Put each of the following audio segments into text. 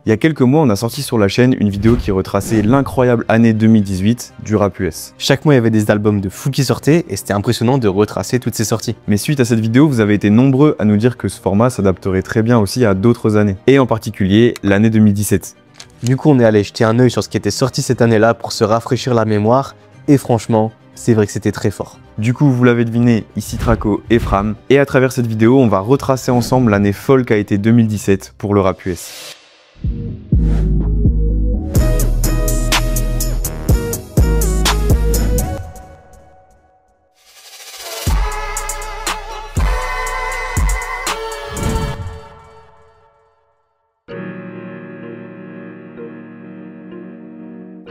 Il y a quelques mois, on a sorti sur la chaîne une vidéo qui retraçait l'incroyable année 2018 du rap US. Chaque mois, il y avait des albums de fou qui sortaient et c'était impressionnant de retracer toutes ces sorties. Mais suite à cette vidéo, vous avez été nombreux à nous dire que ce format s'adapterait très bien aussi à d'autres années, et en particulier l'année 2017. Du coup, on est allé jeter un œil sur ce qui était sorti cette année-là pour se rafraîchir la mémoire et franchement, c'est vrai que c'était très fort. Du coup, vous l'avez deviné, ici Traco et Fram, et à travers cette vidéo, on va retracer ensemble l'année folle qu'a été 2017 pour le rap US.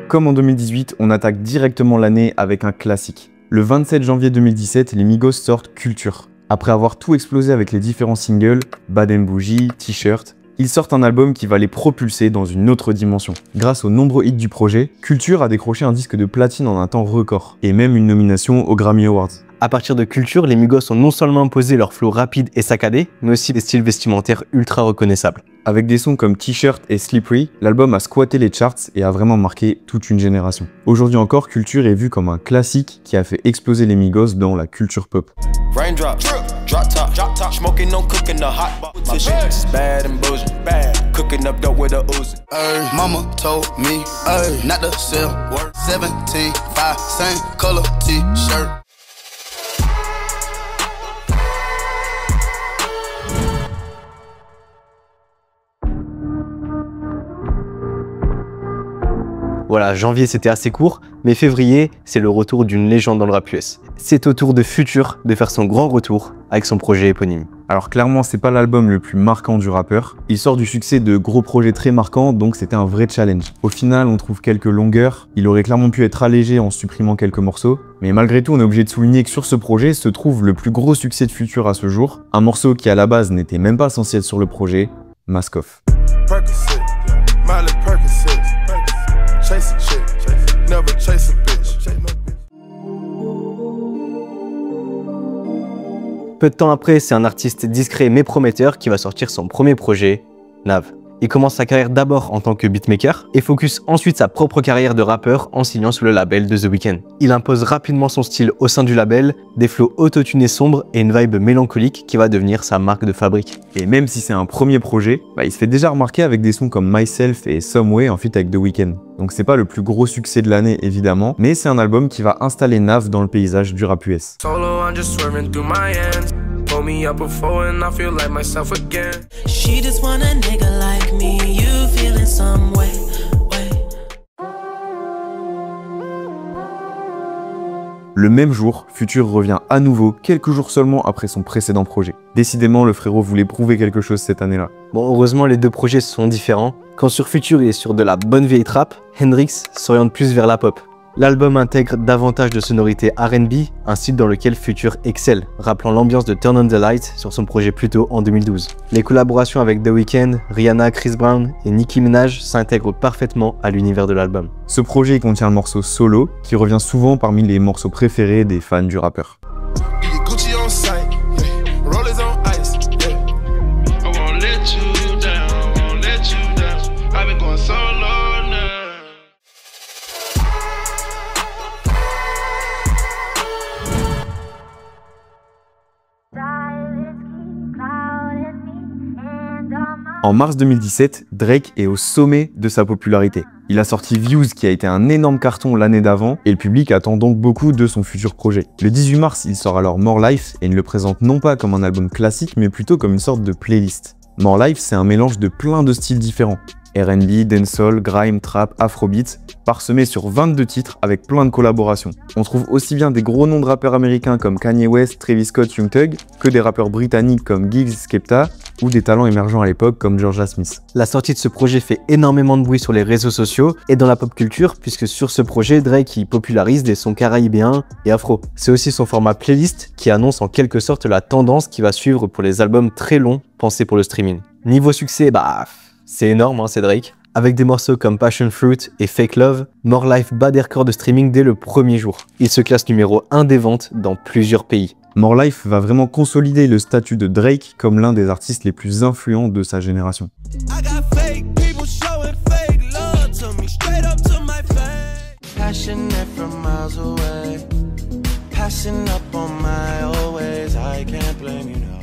Comme en 2018, on attaque directement l'année avec un classique. Le 27 janvier 2017, les Migos sortent Culture. Après avoir tout explosé avec les différents singles, Bad & Bougie, T-shirt, ils sortent un album qui va les propulser dans une autre dimension. Grâce aux nombreux hits du projet, Culture a décroché un disque de platine en un temps record, et même une nomination aux Grammy Awards. À partir de Culture, les Migos ont non seulement imposé leur flow rapide et saccadé, mais aussi des styles vestimentaires ultra reconnaissables. Avec des sons comme T-shirt et Slippery, l'album a squatté les charts et a vraiment marqué toute une génération. Aujourd'hui encore, Culture est vu comme un classique qui a fait exploser les Migos dans la culture pop. Voilà, janvier c'était assez court, mais février c'est le retour d'une légende dans le rap US. C'est au tour de Future de faire son grand retour avec son projet éponyme. Alors clairement c'est pas l'album le plus marquant du rappeur, il sort du succès de gros projets très marquants donc c'était un vrai challenge. Au final on trouve quelques longueurs, il aurait clairement pu être allégé en supprimant quelques morceaux, mais malgré tout on est obligé de souligner que sur ce projet se trouve le plus gros succès de Future à ce jour, un morceau qui à la base n'était même pas censé être sur le projet, Mask Off. Peu de temps après, c'est un artiste discret mais prometteur qui va sortir son premier projet, Nav. Il commence sa carrière d'abord en tant que beatmaker et focus ensuite sa propre carrière de rappeur en signant sous le label de The Weeknd. Il impose rapidement son style au sein du label, des flows autotunés sombres et une vibe mélancolique qui va devenir sa marque de fabrique. Et même si c'est un premier projet, il se fait déjà remarquer avec des sons comme Myself et Some Way en feat avec The Weeknd. Donc c'est pas le plus gros succès de l'année évidemment, mais c'est un album qui va installer Nav dans le paysage du rap US. Me up before and I feel like myself again. She just want a nigga like me, you feeling some way. Le même jour, Future revient à nouveau quelques jours seulement après son précédent projet. Décidément, le frérot voulait prouver quelque chose cette année-là. Bon, heureusement, les deux projets sont différents. Quand sur Future, il est sur de la bonne vieille trap, Hendrix s'oriente plus vers la pop. L'album intègre davantage de sonorités R&B, un style dans lequel Future excelle, rappelant l'ambiance de Turn on the Light sur son projet plus tôt en 2012. Les collaborations avec The Weeknd, Rihanna, Chris Brown et Nicki Minaj s'intègrent parfaitement à l'univers de l'album. Ce projet contient le morceau Solo, qui revient souvent parmi les morceaux préférés des fans du rappeur. En mars 2017, Drake est au sommet de sa popularité. Il a sorti Views qui a été un énorme carton l'année d'avant et le public attend donc beaucoup de son futur projet. Le 18 mars, il sort alors More Life et ne le présente non pas comme un album classique mais plutôt comme une sorte de playlist. More Life, c'est un mélange de plein de styles différents. R&B, dancehall, grime, trap, afrobeat, parsemé sur 22 titres avec plein de collaborations. On trouve aussi bien des gros noms de rappeurs américains comme Kanye West, Travis Scott, Young Thug, que des rappeurs britanniques comme Giggs, Skepta, ou des talents émergents à l'époque comme Georgia Smith. La sortie de ce projet fait énormément de bruit sur les réseaux sociaux et dans la pop culture, puisque sur ce projet, Drake y popularise des sons caraïbéens et afro. C'est aussi son format playlist qui annonce en quelque sorte la tendance qui va suivre pour les albums très longs pensés pour le streaming. Niveau succès, c'est énorme, c'est Drake. Avec des morceaux comme Passion Fruit et Fake Love, More Life bat des records de streaming dès le premier jour. Il se classe numéro 1 des ventes dans plusieurs pays. More Life va vraiment consolider le statut de Drake comme l'un des artistes les plus influents de sa génération. Flashing it from miles away. Passing up on my old ways. I can't blame you, no.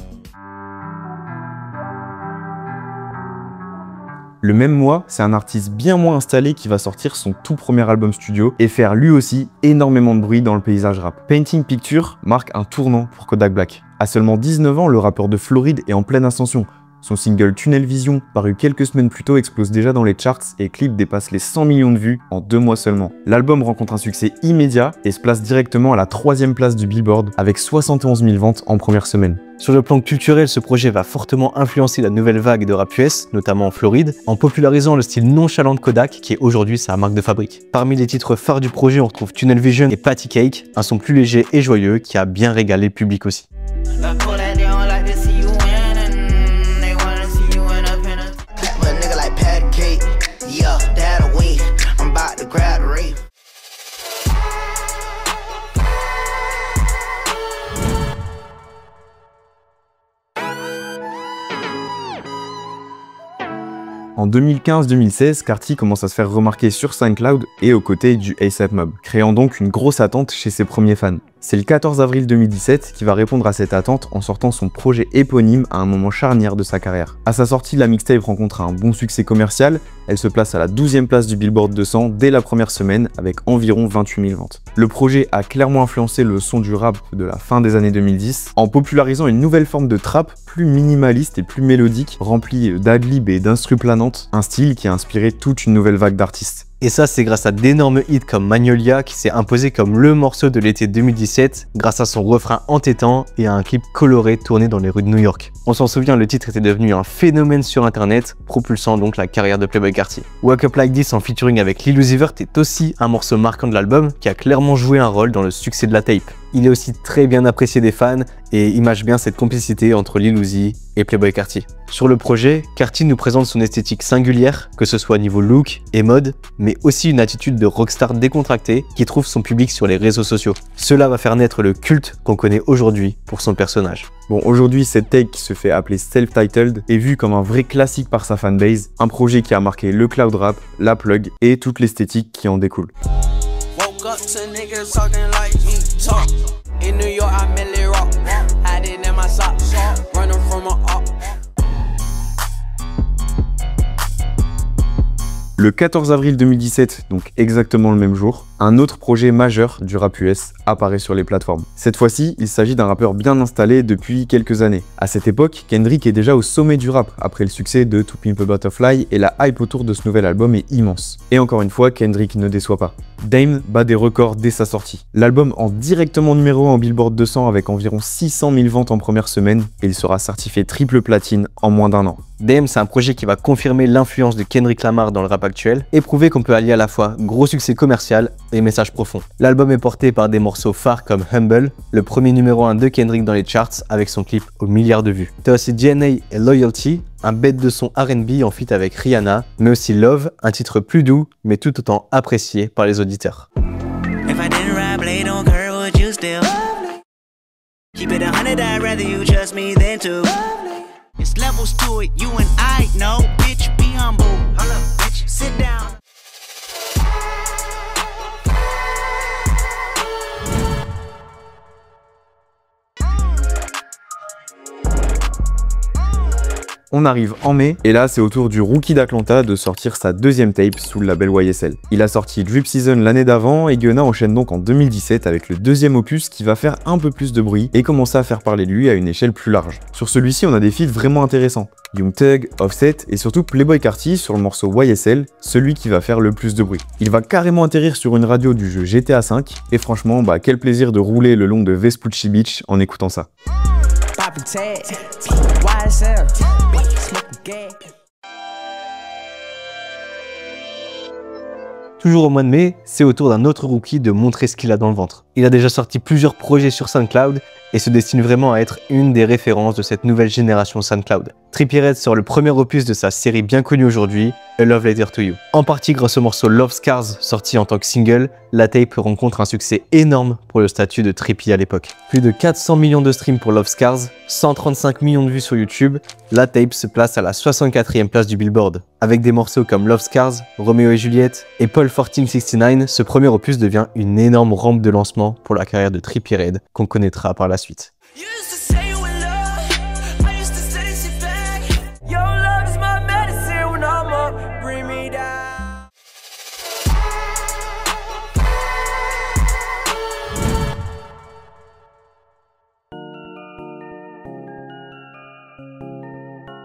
Le même mois, c'est un artiste bien moins installé qui va sortir son tout premier album studio et faire lui aussi énormément de bruit dans le paysage rap. Painting Picture marque un tournant pour Kodak Black. À seulement 19 ans, le rappeur de Floride est en pleine ascension. Son single Tunnel Vision, paru quelques semaines plus tôt, explose déjà dans les charts et le clip dépasse les 100 millions de vues en 2 mois seulement. L'album rencontre un succès immédiat et se place directement à la 3e place du Billboard avec 71 000 ventes en première semaine. Sur le plan culturel, ce projet va fortement influencer la nouvelle vague de rap US, notamment en Floride, en popularisant le style nonchalant de Kodak, qui est aujourd'hui sa marque de fabrique. Parmi les titres phares du projet, on retrouve Tunnel Vision et Patty Cake, un son plus léger et joyeux qui a bien régalé le public aussi. En 2015-2016, Carti commence à se faire remarquer sur SoundCloud et aux côtés du A$AP Mob, créant donc une grosse attente chez ses premiers fans. C'est le 14 avril 2017 qui va répondre à cette attente en sortant son projet éponyme à un moment charnière de sa carrière. À sa sortie, la mixtape rencontre un bon succès commercial, elle se place à la 12e place du Billboard 200 dès la première semaine avec environ 28 000 ventes. Le projet a clairement influencé le son du rap de la fin des années 2010 en popularisant une nouvelle forme de trap plus minimaliste et plus mélodique, remplie d'adlibs et d'instrus planantes, un style qui a inspiré toute une nouvelle vague d'artistes. Et ça, c'est grâce à d'énormes hits comme Magnolia qui s'est imposé comme le morceau de l'été 2017 grâce à son refrain entêtant et à un clip coloré tourné dans les rues de New York. On s'en souvient, le titre était devenu un phénomène sur internet, propulsant donc la carrière de Playboi Carti. Wake Up Like This en featuring avec Lil Uzi Vert est aussi un morceau marquant de l'album qui a clairement joué un rôle dans le succès de la tape. Il est aussi très bien apprécié des fans et image bien cette complicité entre Lil Uzi et Playboi Carti. Sur le projet, Carti nous présente son esthétique singulière, que ce soit niveau look et mode, mais aussi une attitude de rockstar décontracté qui trouve son public sur les réseaux sociaux. Cela va faire naître le culte qu'on connaît aujourd'hui pour son personnage. Bon, aujourd'hui, cette take qui se fait appeler self-titled est vue comme un vrai classique par sa fanbase, un projet qui a marqué le cloud rap, la plug et toute l'esthétique qui en découle. Woke up to niggas talking like me talk. In New York, I merely rock. Hiding in my socks. Running from a op. Le 14 avril 2017, donc exactement le même jour, un autre projet majeur du rap US apparaît sur les plateformes. Cette fois-ci, il s'agit d'un rappeur bien installé depuis quelques années. À cette époque, Kendrick est déjà au sommet du rap après le succès de To Pimp a Butterfly et la hype autour de ce nouvel album est immense. Et encore une fois, Kendrick ne déçoit pas. Dame bat des records dès sa sortie. L'album entre directement numéro 1 en Billboard 200 avec environ 600 000 ventes en première semaine et il sera certifié triple platine en moins d'1 an. Dame, c'est un projet qui va confirmer l'influence de Kendrick Lamar dans le rap actuel et prouver qu'on peut allier à la fois gros succès commercial et message profond. L'album est porté par des morceaux phares comme Humble, le premier numéro 1 de Kendrick dans les charts avec son clip aux milliards de vues. T'as aussi DNA et Loyalty, un bête de son R&B en feat avec Rihanna, mais aussi Love, un titre plus doux mais tout autant apprécié par les auditeurs. It's levels to it, you and I know. Bitch, be humble. Hold up, bitch, sit down. On arrive en mai, et là c'est au tour du rookie d'Atlanta de sortir sa deuxième tape sous le label YSL. Il a sorti Drip Season l'année d'avant, et Gunna enchaîne donc en 2017 avec le deuxième opus qui va faire un peu plus de bruit et commencer à faire parler de lui à une échelle plus large. Sur celui-ci, on a des feats vraiment intéressants. Young Thug, Offset et surtout Playboi Carti sur le morceau YSL, celui qui va faire le plus de bruit. Il va carrément atterrir sur une radio du jeu GTA V, et franchement, quel plaisir de rouler le long de Vespucci Beach en écoutant ça. Toujours au mois de mai, c'est au tour d'un autre rookie de montrer ce qu'il a dans le ventre. Il a déjà sorti plusieurs projets sur SoundCloud et se destine vraiment à être une des références de cette nouvelle génération SoundCloud. Trippie Redd sort le premier opus de sa série bien connue aujourd'hui, A Love Letter to You. En partie grâce au morceau Love Scars sorti en tant que single, la tape rencontre un succès énorme pour le statut de Trippie à l'époque. Plus de 400 millions de streams pour Love Scars, 135 millions de vues sur YouTube, la tape se place à la 64e place du Billboard. Avec des morceaux comme Love Scars, Romeo et Juliette et Paul 1469, ce premier opus devient une énorme rampe de lancement pour la carrière de Trippie Redd qu'on connaîtra par la suite.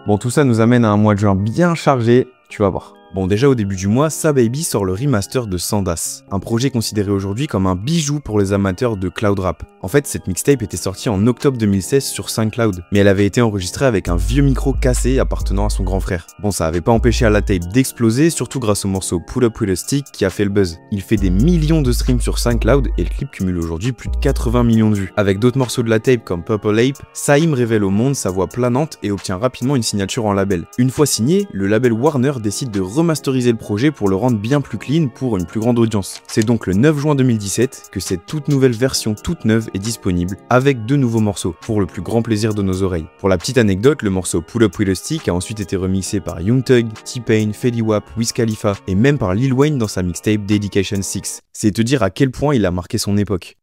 Bon, tout ça nous amène à un mois de juin bien chargé, tu vas voir. Bon, déjà au début du mois, SaBaby sort le remaster de Sandas, un projet considéré aujourd'hui comme un bijou pour les amateurs de cloud rap. En fait, cette mixtape était sortie en octobre 2016 sur SoundCloud, mais elle avait été enregistrée avec un vieux micro cassé appartenant à son grand frère. Bon, ça avait pas empêché à la tape d'exploser, surtout grâce au morceau Pull Up With A Stick qui a fait le buzz. Il fait des millions de streams sur SoundCloud et le clip cumule aujourd'hui plus de 80 millions de vues. Avec d'autres morceaux de la tape comme Purple Ape, Saïm révèle au monde sa voix planante et obtient rapidement une signature en label. Une fois signé, le label Warner décide de remasteriser le projet pour le rendre bien plus clean pour une plus grande audience. C'est donc le 9 juin 2017 que cette toute nouvelle version toute neuve est disponible avec 2 nouveaux morceaux pour le plus grand plaisir de nos oreilles. Pour la petite anecdote, le morceau Pull Up With A Stick a ensuite été remixé par Young Thug, T-Pain, Fetty Wap, Wiz Khalifa et même par Lil Wayne dans sa mixtape Dedication 6. C'est te dire à quel point il a marqué son époque.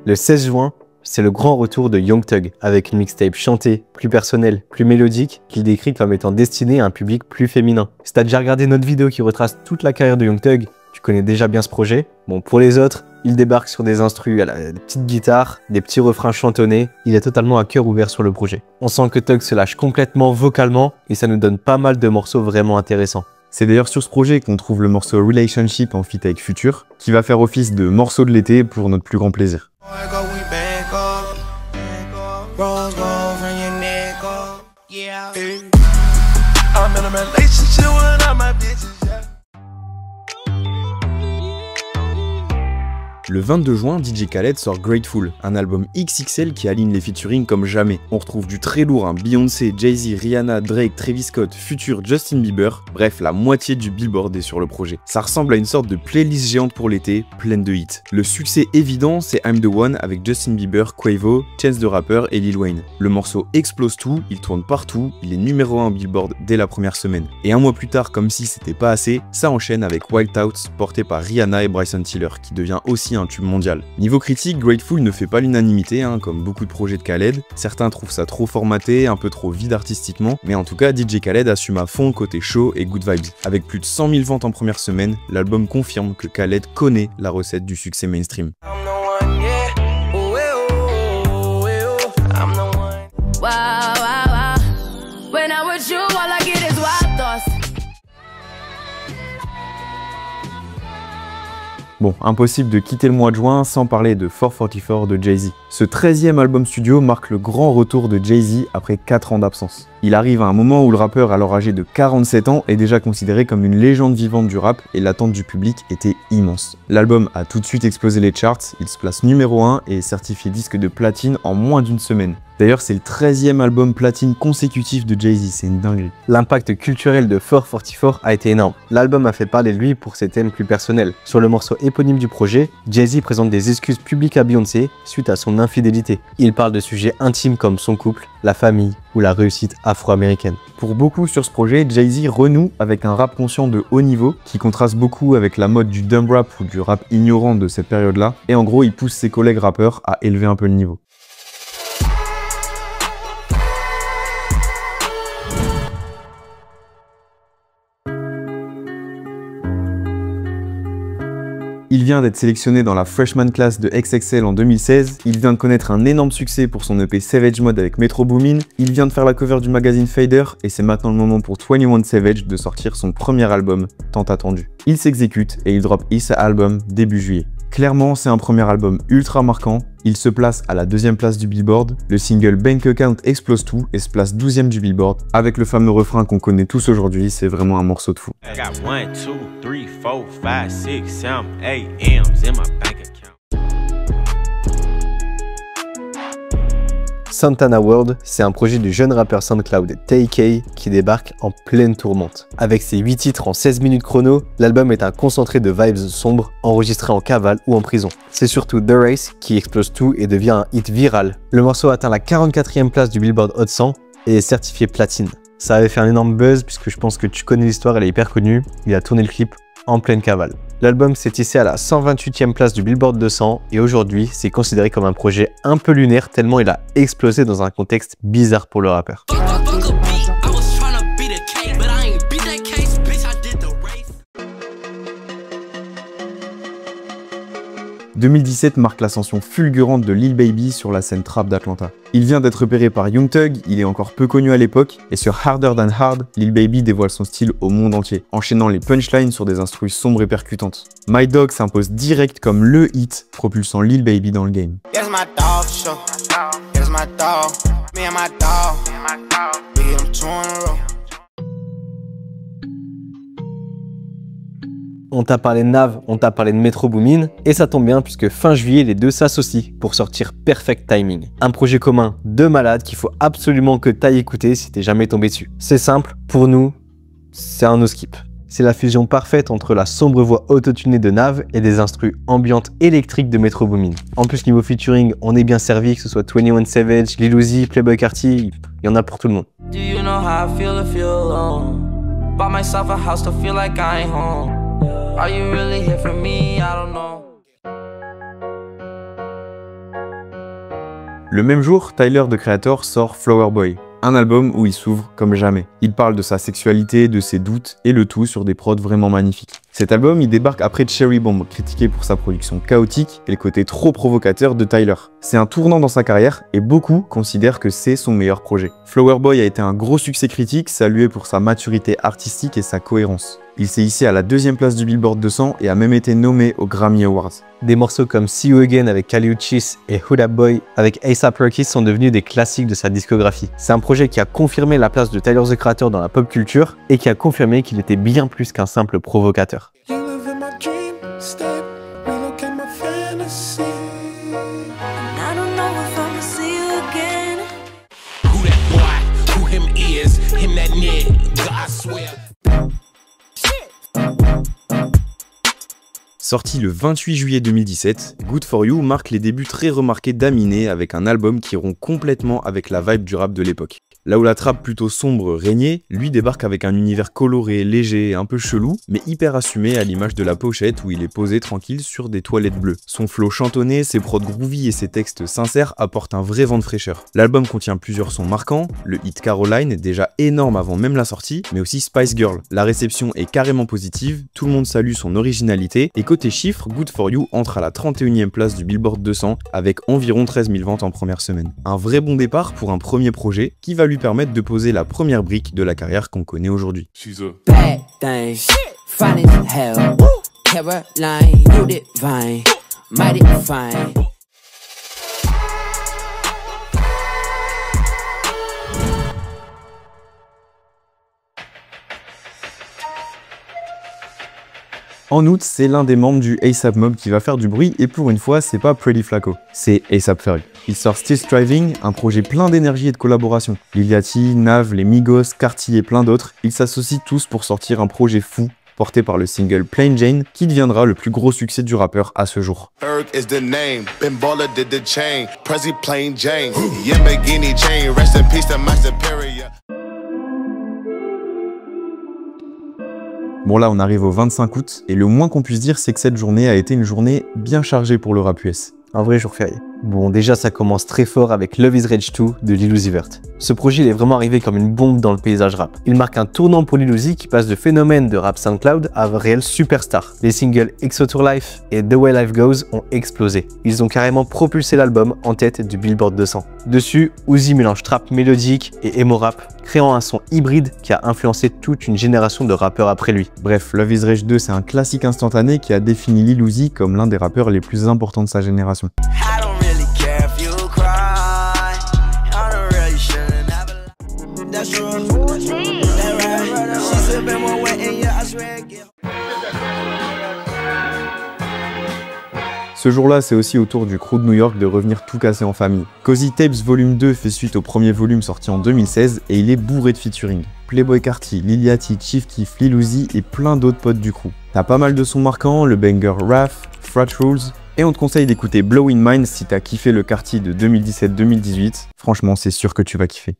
Le 16 juin, c'est le grand retour de Young Thug, avec une mixtape chantée, plus personnelle, plus mélodique, qu'il décrit comme étant destinée à un public plus féminin. Si t'as déjà regardé notre vidéo qui retrace toute la carrière de Young Thug, tu connais déjà bien ce projet. Bon, pour les autres, il débarque sur des instrus à la petite guitare, des petits refrains chantonnés, il est totalement à cœur ouvert sur le projet. On sent que Thug se lâche complètement vocalement, et ça nous donne pas mal de morceaux vraiment intéressants. C'est d'ailleurs sur ce projet qu'on trouve le morceau Relationship en feat avec Future, qui va faire office de morceau de l'été pour notre plus grand plaisir. Le 22 juin, DJ Khaled sort Grateful, un album XXL qui aligne les featuring comme jamais. On retrouve du très lourd, hein, Beyoncé, Jay-Z, Rihanna, Drake, Travis Scott, Future, Justin Bieber, bref, la moitié du Billboard est sur le projet. Ça ressemble à une sorte de playlist géante pour l'été, pleine de hits. Le succès évident, c'est I'm The One avec Justin Bieber, Quavo, Chance the Rapper et Lil Wayne. Le morceau explose tout, il tourne partout, il est numéro 1 au Billboard dès la première semaine. Et un mois plus tard, comme si c'était pas assez, ça enchaîne avec Wild Thoughts, porté par Rihanna et Bryson Tiller, qui devient aussi un tube mondial. Niveau critique, Grateful ne fait pas l'unanimité, hein, comme beaucoup de projets de Khaled. Certains trouvent ça trop formaté, un peu trop vide artistiquement, mais en tout cas, DJ Khaled assume à fond le côté chaud et good vibes. Avec plus de 100 000 ventes en première semaine, l'album confirme que Khaled connaît la recette du succès mainstream. Bon, impossible de quitter le mois de juin sans parler de 444 de Jay-Z. Ce 13e album studio marque le grand retour de Jay-Z après 4 ans d'absence. Il arrive à un moment où le rappeur, alors âgé de 47 ans, est déjà considéré comme une légende vivante du rap et l'attente du public était immense. L'album a tout de suite explosé les charts, il se place numéro 1 et est certifié disque de platine en moins d'une semaine. D'ailleurs, c'est le 13e album platine consécutif de Jay-Z, c'est une dinguerie. L'impact culturel de 444 a été énorme. L'album a fait parler de lui pour ses thèmes plus personnels. Sur le morceau éponyme du projet, Jay-Z présente des excuses publiques à Beyoncé suite à son infidélité. Il parle de sujets intimes comme son couple, la famille ou la réussite afro-américaine. Pour beaucoup sur ce projet, Jay-Z renoue avec un rap conscient de haut niveau qui contraste beaucoup avec la mode du dumb rap ou du rap ignorant de cette période-là. Et en gros, il pousse ses collègues rappeurs à élever un peu le niveau. Il vient d'être sélectionné dans la Freshman Class de XXL en 2016, il vient de connaître un énorme succès pour son EP Savage Mode avec Metro Boomin, il vient de faire la cover du magazine Fader et c'est maintenant le moment pour 21 Savage de sortir son premier album tant attendu. Il s'exécute et il drop Issa Album début juillet. Clairement, c'est un premier album ultra marquant. Il se place à la 2e place du Billboard. Le single Bank Account explose tout et se place 12e du Billboard. Avec le fameux refrain qu'on connaît tous aujourd'hui, c'est vraiment un morceau de fou. I got 1, 2, 3, 4, 5, 6, 7, 8 M's in my bank account. Santana World, c'est un projet du jeune rappeur SoundCloud TK qui débarque en pleine tourmente. Avec ses 8 titres en 16 minutes chrono, l'album est un concentré de vibes sombres enregistrés en cavale ou en prison. C'est surtout The Race qui explose tout et devient un hit viral. Le morceau atteint la 44e place du Billboard Hot 100 et est certifié platine. Ça avait fait un énorme buzz puisque je pense que tu connais l'histoire, elle est hyper connue. Il a tourné le clip en pleine cavale. L'album s'est hissé à la 128e place du Billboard 200 et aujourd'hui, c'est considéré comme un projet un peu lunaire tellement il a explosé dans un contexte bizarre pour le rappeur. 2017 marque l'ascension fulgurante de Lil Baby sur la scène trap d'Atlanta. Il vient d'être repéré par Young Thug, il est encore peu connu à l'époque, et sur Harder Than Hard, Lil Baby dévoile son style au monde entier, enchaînant les punchlines sur des instrus sombres et percutantes. My Dog s'impose direct comme le hit, propulsant Lil Baby dans le game. On t'a parlé de Nav, on t'a parlé de Metro Boomin, et ça tombe bien puisque fin juillet, les deux s'associent pour sortir Perfect Timing. Un projet commun de malades qu'il faut absolument que t'ailles écouter si t'es jamais tombé dessus. C'est simple, pour nous, c'est un no-skip. C'est la fusion parfaite entre la sombre voix autotunée de Nav et des instrus ambiantes électriques de Metro Boomin. En plus, niveau featuring, on est bien servi, que ce soit 21 Savage, Lil Uzi, Playboi Carti, il y en a pour tout le monde. Do you know how I feel to feel alone? Bought myself a house to feel like I ain't home. Are you really here for me? I don't know. Le même jour, Tyler, the Creator, sort Flower Boy, un album où il s'ouvre comme jamais. Il parle de sa sexualité, de ses doutes, et le tout sur des prods vraiment magnifiques. Cet album, il débarque après Cherry Bomb, critiqué pour sa production chaotique et le côté trop provocateur de Tyler. C'est un tournant dans sa carrière, et beaucoup considèrent que c'est son meilleur projet. Flower Boy a été un gros succès critique, salué pour sa maturité artistique et sa cohérence. Il s'est hissé à la 2e place du Billboard 200 et a même été nommé aux Grammy Awards. Des morceaux comme See You Again avec Kali Uchis et Hood Up Boy avec A$AP Rocky sont devenus des classiques de sa discographie. C'est un projet qui a confirmé la place de Tyler, the Creator dans la pop culture et qui a confirmé qu'il était bien plus qu'un simple provocateur. Sorti le 28 juillet 2017, Good For You marque les débuts très remarqués d'Aminé avec un album qui rompt complètement avec la vibe du rap de l'époque. Là où la trappe plutôt sombre régnait, lui débarque avec un univers coloré, léger, un peu chelou, mais hyper assumé à l'image de la pochette où il est posé tranquille sur des toilettes bleues. Son flow chantonné, ses prods groovy et ses textes sincères apportent un vrai vent de fraîcheur. L'album contient plusieurs sons marquants, le hit Caroline est déjà énorme avant même la sortie, mais aussi Spice Girl. La réception est carrément positive, tout le monde salue son originalité, et côté chiffres, Good For You entre à la 31e place du Billboard 200 avec environ 13 000 ventes en première semaine. Un vrai bon départ pour un premier projet qui va lui permettre de poser la première brique de la carrière qu'on connaît aujourd'hui. Bad things, fine as hell. Caroline, you divine, mighty fine. En août, c'est l'un des membres du A$AP Mob qui va faire du bruit et pour une fois, c'est pas Pretty Flaco, c'est A$AP Ferg. Il sort Still Striving, un projet plein d'énergie et de collaboration. Lil Yachty, Nav, les Migos, Carti et plein d'autres, ils s'associent tous pour sortir un projet fou porté par le single Plain Jane qui deviendra le plus gros succès du rappeur à ce jour. Bon là on arrive au 25 août et le moins qu'on puisse dire c'est que cette journée a été une journée bien chargée pour le rap US. Un vrai jour férié. Bon, déjà ça commence très fort avec Love is Rage 2 de Lil Uzi Vert. Ce projet il est vraiment arrivé comme une bombe dans le paysage rap. Il marque un tournant pour Lil Uzi qui passe de phénomène de rap SoundCloud à réel superstar. Les singles Exo Tour Life et The Way Life Goes ont explosé. Ils ont carrément propulsé l'album en tête du Billboard 200. Dessus, Uzi mélange trap mélodique et emo rap, créant un son hybride qui a influencé toute une génération de rappeurs après lui. Bref, Love is Rage 2 c'est un classique instantané qui a défini Lil Uzi comme l'un des rappeurs les plus importants de sa génération. Ce jour-là, c'est aussi au tour du crew de New York de revenir tout casser en famille. Cozy Tapes Volume 2 fait suite au premier volume sorti en 2016 et il est bourré de featuring. Playboi Carti, Lil Yachty, Chief Keef, Lil Uzi et plein d'autres potes du crew. T'as pas mal de sons marquants, le banger Raph, Frat Rules, et on te conseille d'écouter Blowin' Minds si t'as kiffé le Carti de 2017-2018. Franchement, c'est sûr que tu vas kiffer.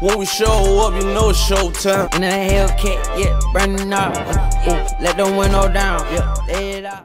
When we show up, you know it's showtime. And that Hellcat, yeah, burning up. Let the window down, yeah, lay it out.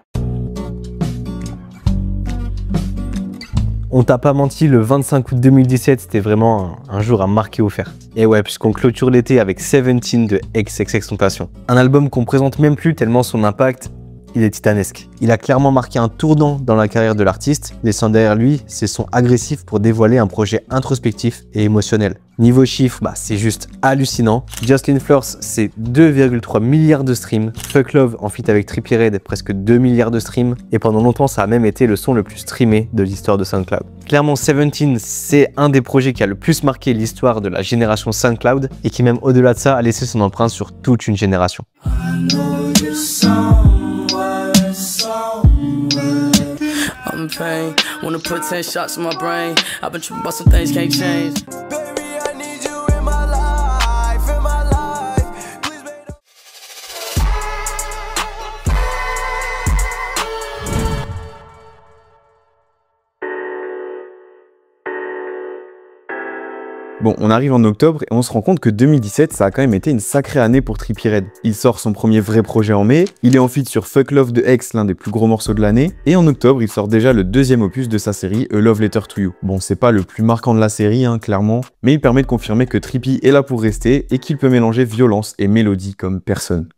On t'a pas menti, le 25 août 2017, c'était vraiment un jour à marquer au fer. Et ouais, puisqu'on clôture l'été avec 17 de XXXTentacion. Un album qu'on présente même plus tellement son impact, il est titanesque. Il a clairement marqué un tournant dans la carrière de l'artiste, laissant derrière lui ses sons agressifs pour dévoiler un projet introspectif et émotionnel. Niveau chiffres, c'est juste hallucinant. Jocelyn Fleurs, c'est 2,3 milliards de streams. Fuck Love en feat avec Trippie Redd, presque 2 milliards de streams. Et pendant longtemps, ça a même été le son le plus streamé de l'histoire de SoundCloud. Clairement, 17, c'est un des projets qui a le plus marqué l'histoire de la génération SoundCloud et qui même au-delà de ça a laissé son empreinte sur toute une génération. I'm in pain, wanna put 10 shots in my brain. I've been tripping about some things can't change. Baby, I need you in my life, in my life. Please, baby. Bon, on arrive en octobre et on se rend compte que 2017, ça a quand même été une sacrée année pour Trippie Redd. Il sort son premier vrai projet en mai, il est en feat sur Fuck Love de X, l'un des plus gros morceaux de l'année, et en octobre, il sort déjà le deuxième opus de sa série, A Love Letter to You. Bon, c'est pas le plus marquant de la série, clairement, mais il permet de confirmer que Trippie est là pour rester et qu'il peut mélanger violence et mélodie comme personne.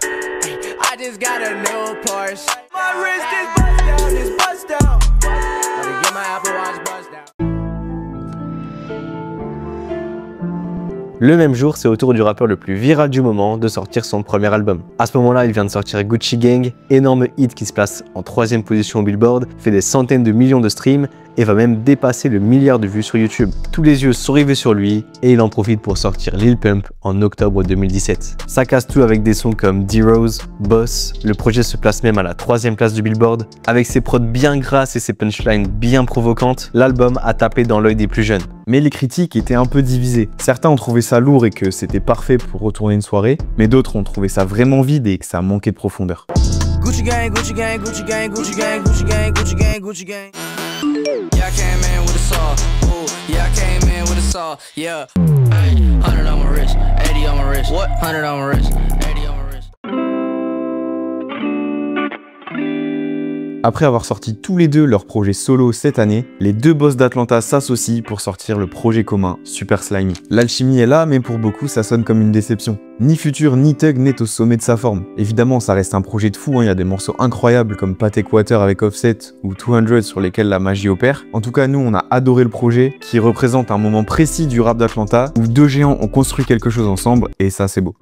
Le même jour, c'est au tour du rappeur le plus viral du moment de sortir son premier album. À ce moment-là, il vient de sortir Gucci Gang, énorme hit qui se place en 3e position au Billboard, fait des centaines de millions de streams et va même dépasser le milliard de vues sur YouTube. Tous les yeux sont rivés sur lui et il en profite pour sortir Lil Pump en octobre 2017. Ça casse tout avec des sons comme D-Rose, Boss, le projet se place même à la 3e place du Billboard. Avec ses prods bien grasses et ses punchlines bien provocantes, l'album a tapé dans l'œil des plus jeunes. Mais les critiques étaient un peu divisées. Certains ont trouvé ça lourd et que c'était parfait pour retourner une soirée, mais d'autres ont trouvé ça vraiment vide et que ça manquait de profondeur. Gucci gang, Gucci gang, Gucci gang, Gucci gang, Gucci gang, Gucci gang, Gucci gang. Yeah, I came in with a saw. Ooh, yeah, I came in with a saw. Yeah. 100 on my wrist, 80 on my wrist. What? 100 on my wrist, 80 on my wrist. Après avoir sorti tous les deux leurs projets solo cette année, les deux boss d'Atlanta s'associent pour sortir le projet commun, Super Slimey. L'alchimie est là, mais pour beaucoup, ça sonne comme une déception. Ni Future ni Thug n'est au sommet de sa forme. Évidemment, ça reste un projet de fou, il y a des morceaux incroyables comme Patek Water avec Offset ou 200 sur lesquels la magie opère. En tout cas, nous, on a adoré le projet qui représente un moment précis du rap d'Atlanta où deux géants ont construit quelque chose ensemble et ça, c'est beau.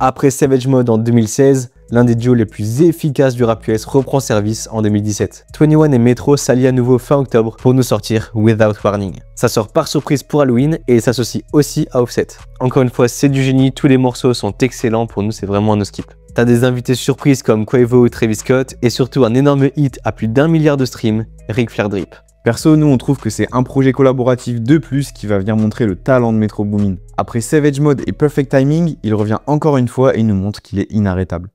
Après Savage Mode en 2016, l'un des duos les plus efficaces du rap US reprend service en 2017. 21 et Metro s'allient à nouveau fin octobre pour nous sortir Without Warning. Ça sort par surprise pour Halloween et s'associe aussi à Offset. Encore une fois, c'est du génie, tous les morceaux sont excellents, pour nous c'est vraiment un no skip. T'as des invités surprises comme Quavo ou Travis Scott et surtout un énorme hit à plus d'1 milliard de streams, Ric Flair Drip. Perso, nous on trouve que c'est un projet collaboratif de plus qui va venir montrer le talent de Metro Boomin. Après Savage Mode et Perfect Timing, il revient encore une fois et nous montre qu'il est inarrêtable.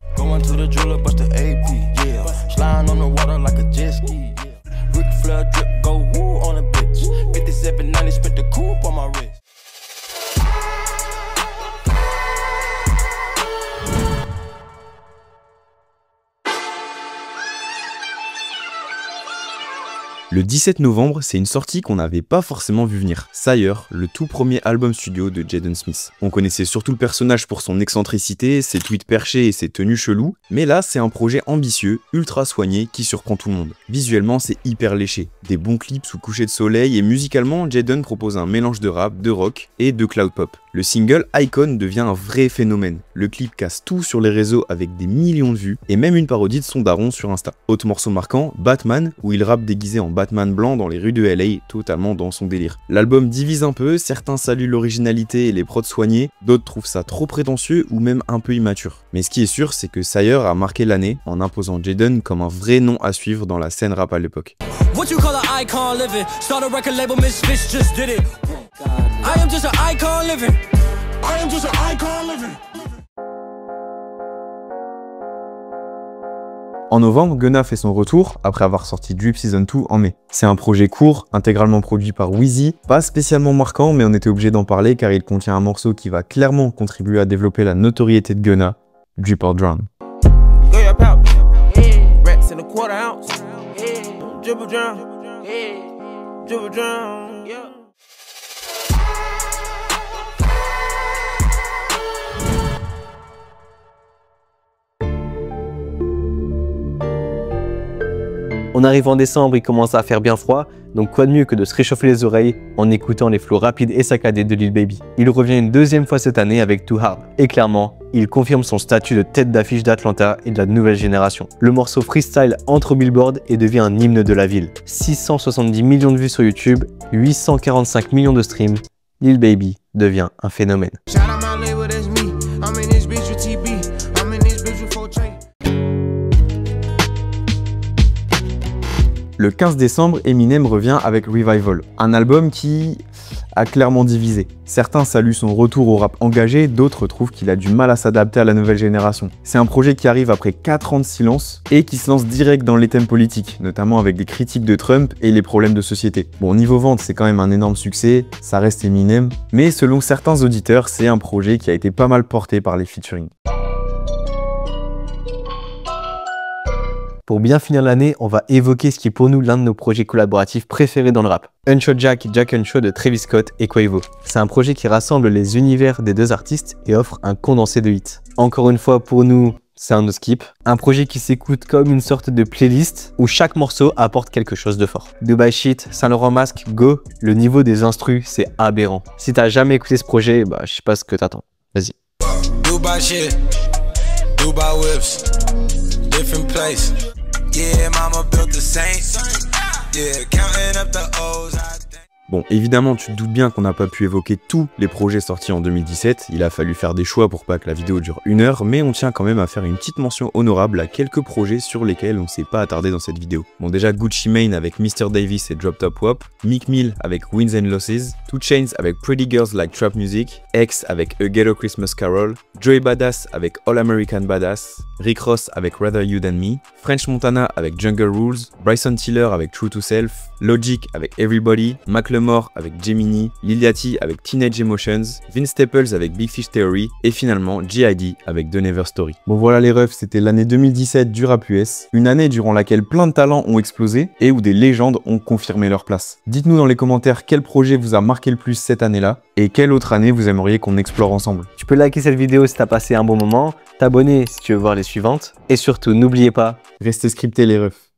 Le 17 novembre, c'est une sortie qu'on n'avait pas forcément vu venir. Sire, le tout premier album studio de Jaden Smith. On connaissait surtout le personnage pour son excentricité, ses tweets perchés et ses tenues cheloues, mais là c'est un projet ambitieux, ultra soigné, qui surprend tout le monde. Visuellement c'est hyper léché, des bons clips sous coucher de soleil et musicalement Jaden propose un mélange de rap, de rock et de cloud pop. Le single Icon devient un vrai phénomène. Le clip casse tout sur les réseaux avec des millions de vues et même une parodie de son daron sur Insta. Autre morceau marquant, Batman, où il rappe déguisé en Batman blanc dans les rues de LA, totalement dans son délire. L'album divise un peu, certains saluent l'originalité et les prods soignés, d'autres trouvent ça trop prétentieux ou même un peu immature. Mais ce qui est sûr, c'est que Sire a marqué l'année en imposant Jaden comme un vrai nom à suivre dans la scène rap à l'époque. What you call an icon living? Start a record label, Misfits just did it. I am just an icon living. I am just an icon living. En novembre, Gunna fait son retour après avoir sorti Drip Season 2 en mai. C'est un projet court, intégralement produit par Wheezy, pas spécialement marquant mais on était obligé d'en parler car il contient un morceau qui va clairement contribuer à développer la notoriété de Gunna, Drip or Drown. On arrive en décembre, il commence à faire bien froid, donc quoi de mieux que de se réchauffer les oreilles en écoutant les flows rapides et saccadés de Lil Baby. Il revient une deuxième fois cette année avec Too Hard, et clairement, il confirme son statut de tête d'affiche d'Atlanta et de la nouvelle génération. Le morceau freestyle entre au Billboard et devient un hymne de la ville. 670 millions de vues sur YouTube, 845 millions de streams, Lil Baby devient un phénomène. Le 15 décembre, Eminem revient avec Revival, un album qui a clairement divisé. Certains saluent son retour au rap engagé, d'autres trouvent qu'il a du mal à s'adapter à la nouvelle génération. C'est un projet qui arrive après 4 ans de silence et qui se lance direct dans les thèmes politiques, notamment avec des critiques de Trump et les problèmes de société. Bon, niveau vente, c'est quand même un énorme succès, ça reste Eminem, mais selon certains auditeurs, c'est un projet qui a été pas mal porté par les featuring. Pour bien finir l'année, on va évoquer ce qui est pour nous l'un de nos projets collaboratifs préférés dans le rap. Unshot Jack, Jack Unshow de Travis Scott et Quavo. C'est un projet qui rassemble les univers des deux artistes et offre un condensé de hits. Encore une fois, pour nous, c'est un no skip. Un projet qui s'écoute comme une sorte de playlist où chaque morceau apporte quelque chose de fort. Dubai Shit, Saint Laurent Masque, Go, le niveau des instrus, c'est aberrant. Si t'as jamais écouté ce projet, bah je sais pas ce que t'attends. Vas-y. Dubai shit, Dubai whips, different place. Yeah, mama built the Saints. Yeah, counting up the O's. Bon, évidemment, tu te doutes bien qu'on n'a pas pu évoquer tous les projets sortis en 2017, il a fallu faire des choix pour pas que la vidéo dure 1 heure, mais on tient quand même à faire une petite mention honorable à quelques projets sur lesquels on s'est pas attardé dans cette vidéo. Bon, déjà Gucci Mane avec Mr. Davis et Drop Top Wop, Meek Mill avec Wins and Losses, 2 Chainz avec Pretty Girls Like Trap Music, X avec A Ghetto Christmas Carol, Joey Badass avec All American Badass, Rick Ross avec Rather You Than Me, French Montana avec Jungle Rules, Bryson Tiller avec True to Self, Logic avec Everybody, Macklemore avec Gemini, Lil Yachty avec Teenage Emotions, Vince Staples avec Big Fish Theory et finalement G.I.D. avec The Never Story. Bon voilà les refs, c'était l'année 2017 du rap US, une année durant laquelle plein de talents ont explosé et où des légendes ont confirmé leur place. Dites-nous dans les commentaires quel projet vous a marqué le plus cette année-là et quelle autre année vous aimeriez qu'on explore ensemble. Tu peux liker cette vidéo si t'as passé un bon moment, t'abonner si tu veux voir les suivantes et surtout n'oubliez pas, Restez scriptés les refs.